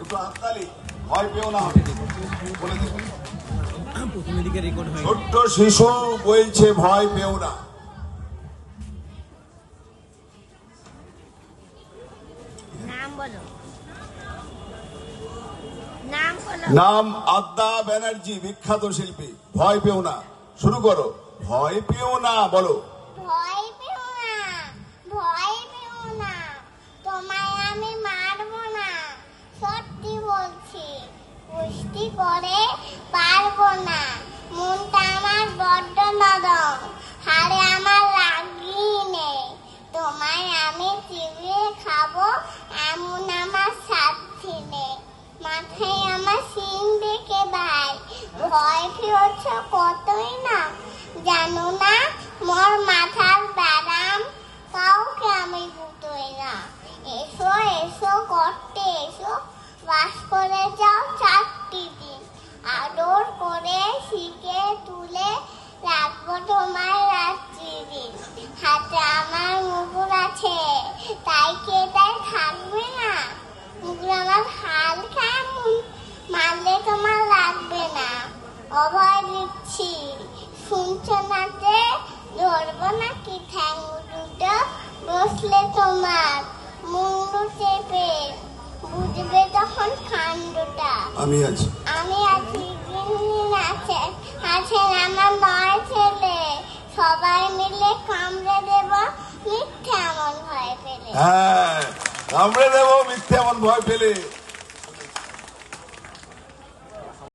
দুটো হাততালি, ভয় পেও না। বলে দেবেন ছোট্ট শিশু বলছে ভয় পেও না। নাম আদ্যা ব্যানার্জি, বিখ্যাত শিল্পী। ভয় পেও না, শুরু করো। ভয় পেও না বলো। ভয় পেও না, ভয় পেও না, তোমায় আমি মারবো না, সত্যি বলছি, কুস্তি করে পারবো না, মনটা আমার বড্ড নরম, হাড়ে আমার লাগি নেই, তোমায় আমি চিবিয়ে খাবো এমন আমার সাধ্যি নেই, মাথায় আমার সিং দেখে ভাই, ভয় পেয়েছ কতই না, জানো না মোর মাথার ব্যারাম, কাউকে আমি গুটোই না, এসো এসো করতে এসো, বাস করে যাও 4টি দিন, আদর করে শিখে তুলে রাখবো তোমার রাত্রি দিন, হাতে আমার মুগুর আছে তাই কে তাই থাকবে না, মুগুর আমার হাল কেমন, মারলে তোমার লাগবে না, অভয় দিচ্ছি শুনছো না যে, ধরবো নাকি ঠ্যাং দুটো, বসলে তোমার মুন্ডু চেপে, বুঝবে তখন কাণ্ডটা। আমি আছি, আমি আছি, দিন আছেন, আছেন আমার 9 ছেলে, সবাই মিলে কামড়ে দেব মিথ্যে এমন ভয় পেলে। হ্যাঁ, কামড়ে দেবো মিথ্যে এমন ভয় পেলে।